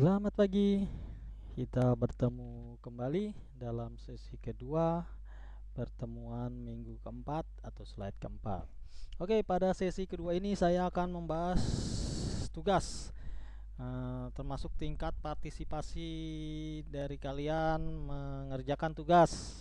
Selamat pagi, kita bertemu kembali dalam sesi kedua pertemuan minggu keempat atau slide keempat. Oke, pada sesi kedua ini saya akan membahas tugas, termasuk tingkat partisipasi dari kalian mengerjakan tugas.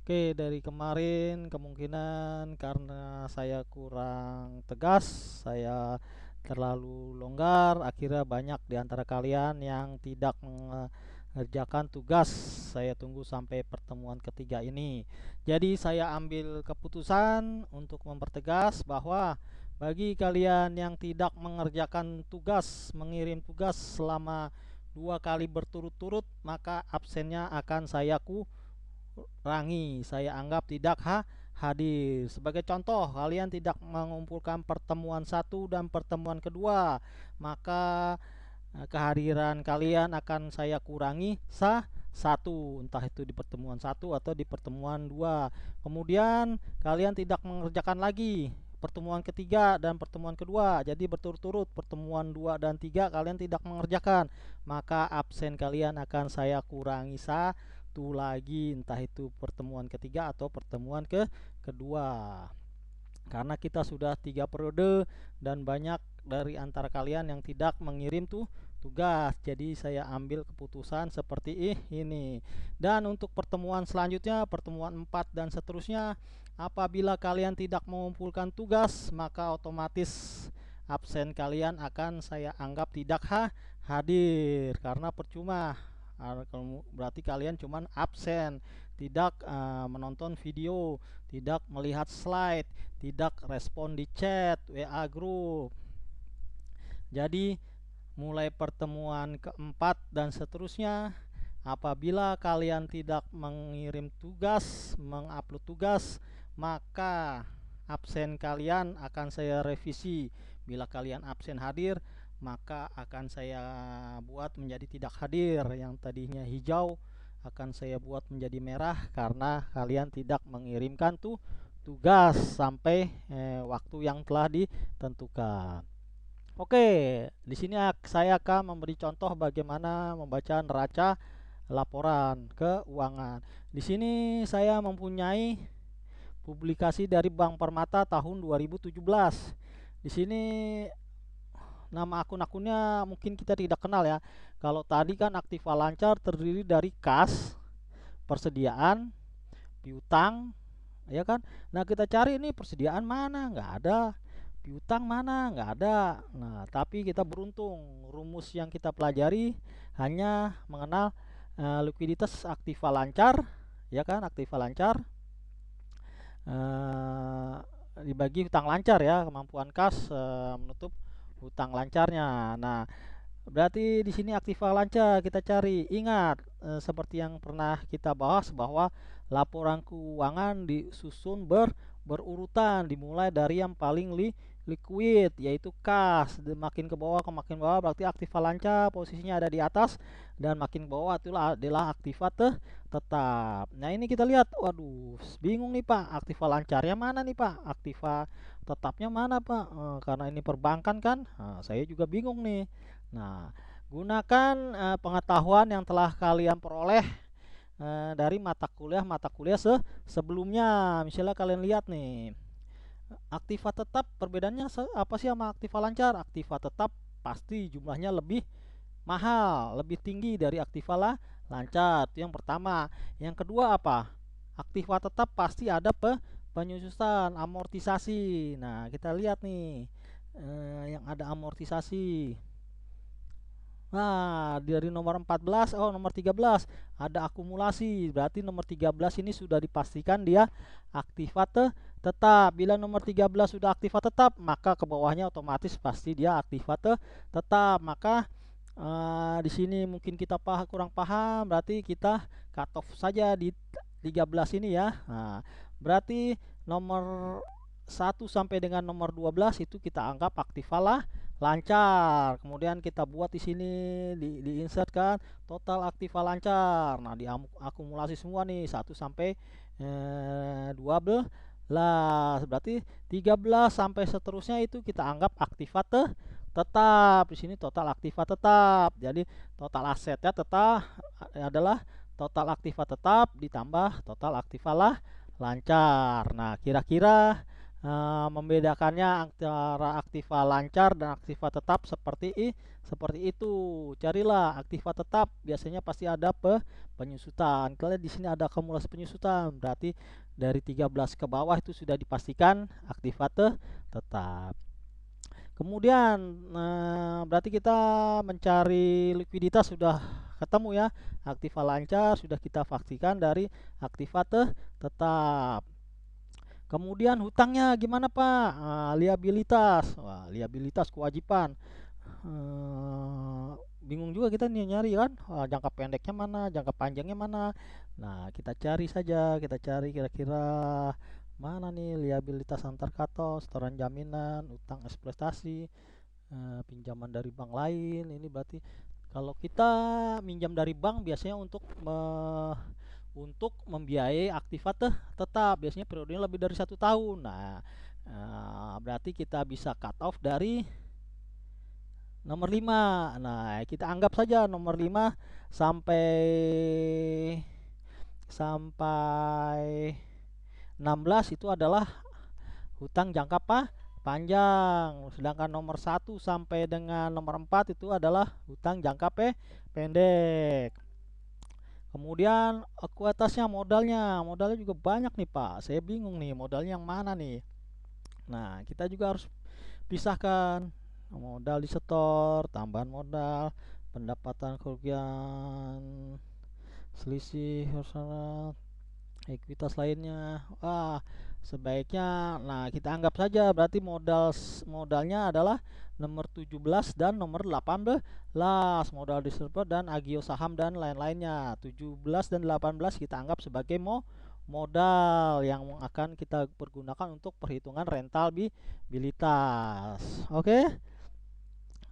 Oke, dari kemarin kemungkinan karena saya kurang tegas, saya terlalu longgar, akhirnya banyak di antara kalian yang tidak mengerjakan tugas. Saya tunggu sampai pertemuan ketiga ini. Jadi saya ambil keputusan untuk mempertegas bahwa bagi kalian yang tidak mengerjakan tugas, mengirim tugas selama 2 kali berturut-turut, maka absennya akan saya kurangi. Saya anggap tidak hadir. Sebagai contoh, kalian tidak mengumpulkan pertemuan satu dan pertemuan kedua, maka kehadiran kalian akan saya kurangi satu, entah itu di pertemuan satu atau di pertemuan dua. Kemudian kalian tidak mengerjakan lagi pertemuan ketiga dan pertemuan kedua, jadi berturut-turut pertemuan 2 dan 3 kalian tidak mengerjakan, maka absen kalian akan saya kurangi satu lagi, entah itu pertemuan ketiga atau pertemuan kedua. Karena kita sudah 3 periode dan banyak dari antara kalian yang tidak mengirim tugas, jadi saya ambil keputusan seperti ini. Dan untuk pertemuan selanjutnya, pertemuan 4 dan seterusnya, apabila kalian tidak mengumpulkan tugas, maka otomatis absen kalian akan saya anggap tidak hadir, karena percuma. Berarti kalian cuman absen, tidak menonton video, tidak melihat slide, tidak respon di chat, WA grup. Jadi mulai pertemuan keempat dan seterusnya, apabila kalian tidak mengirim tugas, mengupload tugas, maka absen kalian akan saya revisi. Bila kalian absen hadir, maka akan saya buat menjadi tidak hadir. Yang tadinya hijau akan saya buat menjadi merah karena kalian tidak mengirimkan tugas sampai waktu yang telah ditentukan. Oke, di sini saya akan memberi contoh bagaimana membaca neraca laporan keuangan. Di sini saya mempunyai publikasi dari Bank Permata tahun 2017. Di sini nama akun-akunnya mungkin kita tidak kenal ya. Kalau tadi kan Aktiva Lancar terdiri dari kas, persediaan, piutang, ya kan? Nah, kita cari ini persediaan mana? Nggak ada. Piutang mana? Nggak ada. Nah, tapi kita beruntung, rumus yang kita pelajari hanya mengenal likuiditas Aktiva Lancar, ya kan? Aktiva Lancar dibagi hutang lancar ya, kemampuan kas menutup hutang lancarnya. Nah, berarti di sini Aktiva Lancar kita cari. Ingat, seperti yang pernah kita bahas bahwa laporan keuangan disusun berurutan, dimulai dari yang paling liquid yaitu kas, makin ke bawah makin bawah berarti Aktiva Lancar posisinya ada di atas, dan makin ke bawah itulah adalah Aktiva tetap. Nah, ini kita lihat, waduh, bingung nih Pak, Aktiva Lancarnya mana nih Pak, Aktiva tetapnya mana Pak? Karena ini perbankan kan, saya juga bingung nih. Nah, gunakan pengetahuan yang telah kalian peroleh dari mata kuliah sebelumnya. Misalnya kalian lihat nih, Aktiva tetap perbedaannya apa sih sama Aktiva Lancar? Aktiva tetap pasti jumlahnya lebih mahal, lebih tinggi dari Aktiva Lancar. Itu yang pertama. Yang kedua apa? Aktiva tetap pasti ada penyusutan amortisasi. Nah, kita lihat nih yang ada amortisasi. Nah, dari nomor 14, nomor 13 ada akumulasi. Berarti nomor 13 ini sudah dipastikan dia Aktiva tetap. Bila nomor 13 sudah Aktiva tetap, maka ke bawahnya otomatis pasti dia Aktiva tetap. Maka di sini mungkin kita kurang paham, berarti kita cut off saja di 13 ini ya. Nah, berarti nomor 1 sampai dengan nomor 12 itu kita anggap Aktiva lancar. Kemudian kita buat di sini di insert kan total Aktiva lancar. Nah, diakumulasi semua nih 1 sampai 12. Berarti 13 sampai seterusnya itu kita anggap Aktiva tetap. Di sini total aktiva tetap. Jadi total asetnya tetap adalah total aktiva tetap ditambah total aktiva lah lancar. Nah, kira-kira membedakannya antara aktiva lancar dan aktiva tetap seperti itu. Carilah aktiva tetap, biasanya pasti ada penyusutan. Kalian di sini ada akumulasi penyusutan, berarti dari 13 ke bawah itu sudah dipastikan aktiva tetap. Kemudian berarti kita mencari likuiditas sudah ketemu ya. Aktiva lancar sudah kita pastikan dari aktiva tetap. Kemudian hutangnya gimana Pak? Liabilitas. Wah, liabilitas kewajiban. Bingung juga kita nih nyari kan. Jangka pendeknya mana, jangka panjangnya mana. Nah, kita cari saja, kita cari kira-kira mana nih liabilitas antar kato, setoran jaminan, utang ekspektasi, pinjaman dari bank lain. Ini berarti kalau kita minjam dari bank biasanya untuk membiayai aktiva tetap, biasanya periodenya lebih dari 1 tahun. Nah, berarti kita bisa cut off dari nomor 5. Nah, kita anggap saja nomor 5 sampai 16 itu adalah hutang jangka panjang, sedangkan nomor 1 sampai dengan nomor 4 itu adalah hutang jangka pendek. Kemudian ekuitasnya, modalnya juga banyak nih Pak, saya bingung nih modalnya yang mana nih. Nah, kita juga harus pisahkan modal disetor, tambahan modal, pendapatan kerugian, selisih ekuitas lainnya. Sebaiknya kita anggap saja berarti modalnya adalah nomor 17 dan nomor 18, modal diserper dan agio saham dan lain-lainnya. 17 dan 18 kita anggap sebagai modal yang akan kita pergunakan untuk perhitungan rentabilitas. Oke.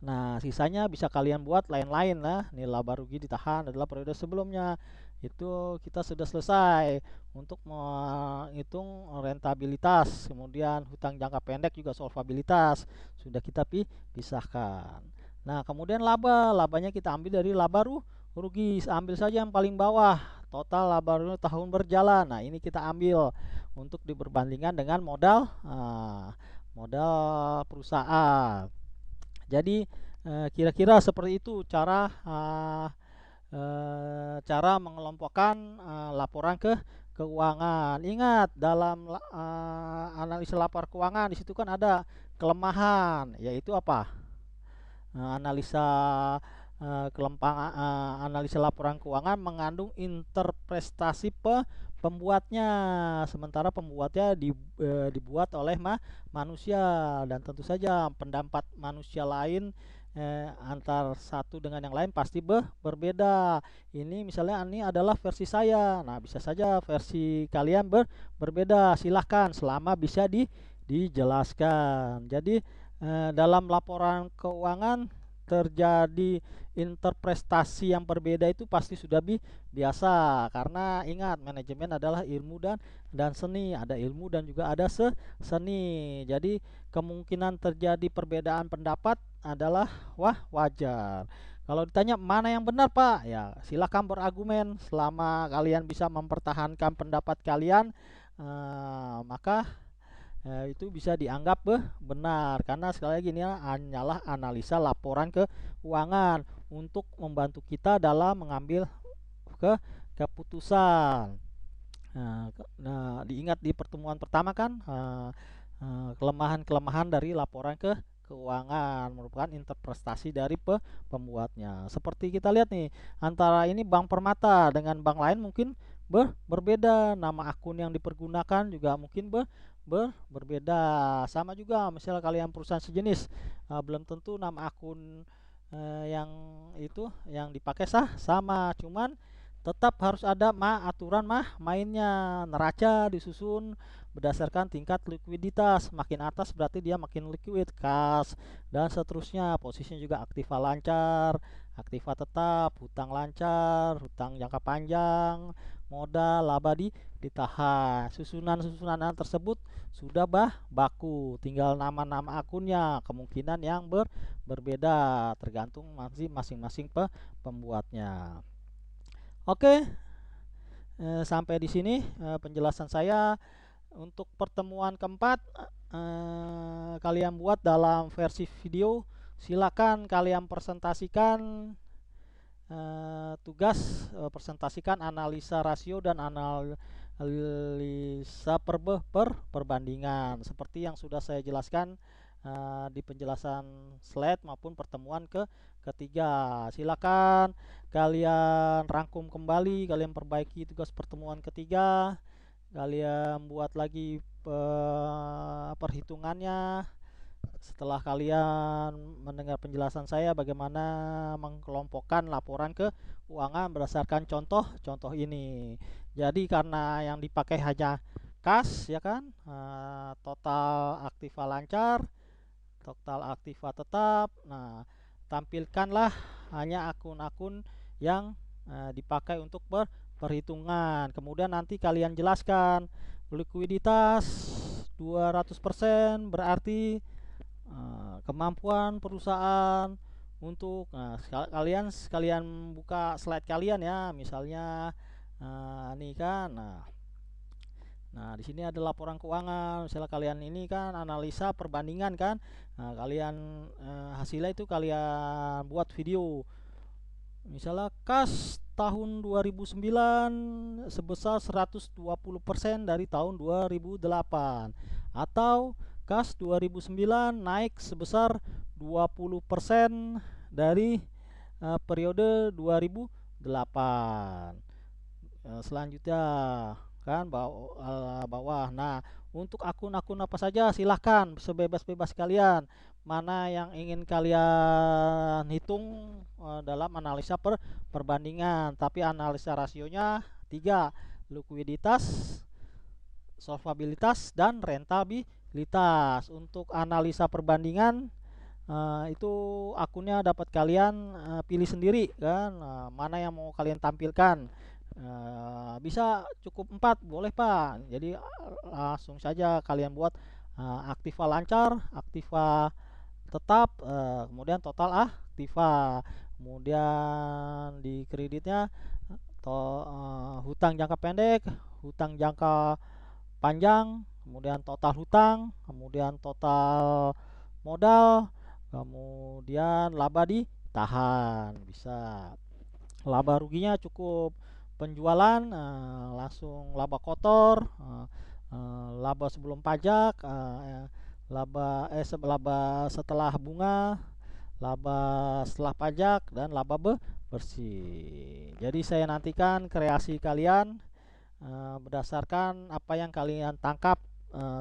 Nah, sisanya bisa kalian buat lain-lain lah. Nilai laba rugi ditahan adalah periode sebelumnya. Itu kita sudah selesai untuk menghitung rentabilitas. Kemudian hutang jangka pendek juga solvabilitas sudah kita pisahkan. Nah, kemudian labanya kita ambil dari laba rugi. Ambil saja yang paling bawah, total laba rugi tahun berjalan. Nah, ini kita ambil untuk diperbandingkan dengan modal perusahaan. Jadi kira-kira seperti itu cara mengelompokkan laporan keuangan. Ingat, dalam analisa laporan keuangan di situ kan ada kelemahan, yaitu apa? Analisa laporan keuangan mengandung interpretasi pembuatnya, sementara pembuatnya dibuat oleh manusia, dan tentu saja pendapat manusia lain antar satu dengan yang lain pasti berbeda. Ini misalnya ini adalah versi saya, nah bisa saja versi kalian berbeda. Silahkan selama bisa dijelaskan. Jadi dalam laporan keuangan terjadi interpretasi yang berbeda itu pasti sudah biasa, karena ingat, manajemen adalah ilmu dan seni. Ada ilmu dan juga ada seni. Jadi kemungkinan terjadi perbedaan pendapat adalah wajar. Kalau ditanya mana yang benar Pak, ya silakan berargumen. Selama kalian bisa mempertahankan pendapat kalian, maka itu bisa dianggap benar, karena sekali lagi ini hanyalah analisa laporan keuangan untuk membantu kita dalam mengambil keputusan. Nah, diingat di pertemuan pertama kan, kelemahan-kelemahan dari laporan keuangan merupakan interpretasi dari pembuatnya. Seperti kita lihat nih, antara ini Bank Permata dengan bank lain mungkin berbeda. Nama akun yang dipergunakan juga mungkin berbeda. Sama juga misalnya kalian perusahaan sejenis, belum tentu nama akun yang dipakai sama, cuman tetap harus ada aturan mainnya. Neraca disusun berdasarkan tingkat likuiditas, makin atas berarti dia makin liquid, kas, dan seterusnya. Posisinya juga aktiva lancar, aktiva tetap, hutang lancar, hutang jangka panjang, modal, laba ditahan. Susunan tersebut sudah baku, tinggal nama-nama akunnya, kemungkinan yang berbeda tergantung masing-masing pembuatnya. Oke, sampai di sini penjelasan saya. Untuk pertemuan keempat, kalian buat dalam versi video. Silakan kalian presentasikan tugas, presentasikan analisa rasio dan analisa perbandingan seperti yang sudah saya jelaskan di penjelasan slide maupun pertemuan ketiga. Silakan kalian rangkum kembali, kalian perbaiki tugas pertemuan ketiga, kalian buat lagi perhitungannya. Setelah kalian mendengar penjelasan saya bagaimana mengelompokkan laporan keuangan berdasarkan contoh ini. Jadi karena yang dipakai hanya kas, ya kan, total aktiva lancar, total aktiva tetap. Nah, tampilkanlah hanya akun-akun yang dipakai untuk perhitungan. Kemudian nanti kalian jelaskan likuiditas 200% berarti kemampuan perusahaan untuk kalian buka slide kalian ya, misalnya ini kan. Nah, di sini ada laporan keuangan. Misalnya kalian ini kan analisa perbandingan kan. Nah, kalian hasilnya itu kalian buat video. Misalnya kas tahun 2009 sebesar 120% dari tahun 2008, atau kas 2009 naik sebesar 20% dari periode 2008. Selanjutnya kan bawah. Nah, untuk akun-akun apa saja silahkan sebebas-bebas kalian, mana yang ingin kalian hitung dalam analisa perbandingan, tapi analisa rasionya 3: likuiditas, solvabilitas, dan rentabilitas. Untuk analisa perbandingan itu akunnya dapat kalian pilih sendiri kan, mana yang mau kalian tampilkan. Bisa cukup 4 boleh Pak. Jadi langsung saja kalian buat aktiva lancar, aktiva tetap, kemudian total aktiva, kemudian di kreditnya hutang jangka pendek, hutang jangka panjang, kemudian total hutang, kemudian total modal, kemudian laba ditahan. Bisa laba ruginya cukup penjualan, langsung laba kotor, laba sebelum pajak, laba setelah bunga, laba setelah pajak, dan laba bersih. Jadi saya nantikan kreasi kalian berdasarkan apa yang kalian tangkap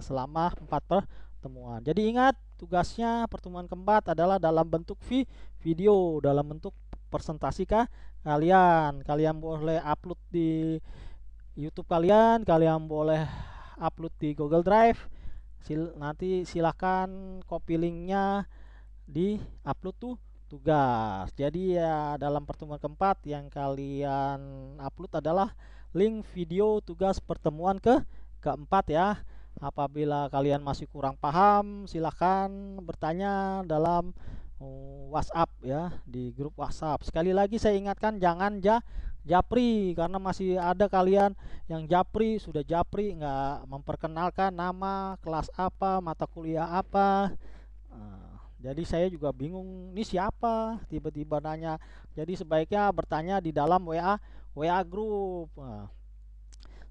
selama 4 pertemuan. Jadi ingat, tugasnya pertemuan keempat adalah dalam bentuk video, dalam bentuk presentasi kalian boleh upload di YouTube kalian boleh upload di Google Drive. Nanti silahkan copy linknya di upload tugas. Jadi ya, dalam pertemuan keempat yang kalian upload adalah link video tugas pertemuan keempat ya. Apabila kalian masih kurang paham, silahkan bertanya dalam WhatsApp ya, di grup WhatsApp. Sekali lagi saya ingatkan, jangan japri, karena masih ada kalian yang sudah japri nggak memperkenalkan nama, kelas apa, mata kuliah apa. Jadi saya juga bingung, ini siapa, tiba-tiba nanya. Jadi sebaiknya bertanya di dalam WA grup.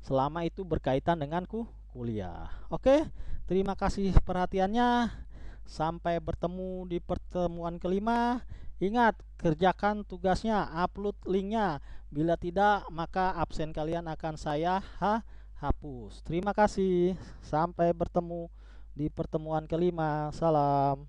Selama itu berkaitan dengan kuliah. Oke, terima kasih perhatiannya. Sampai bertemu di pertemuan kelima. Ingat, kerjakan tugasnya, upload linknya. Bila tidak, maka absen kalian akan saya hapus. Terima kasih. Sampai bertemu di pertemuan kelima. Salam.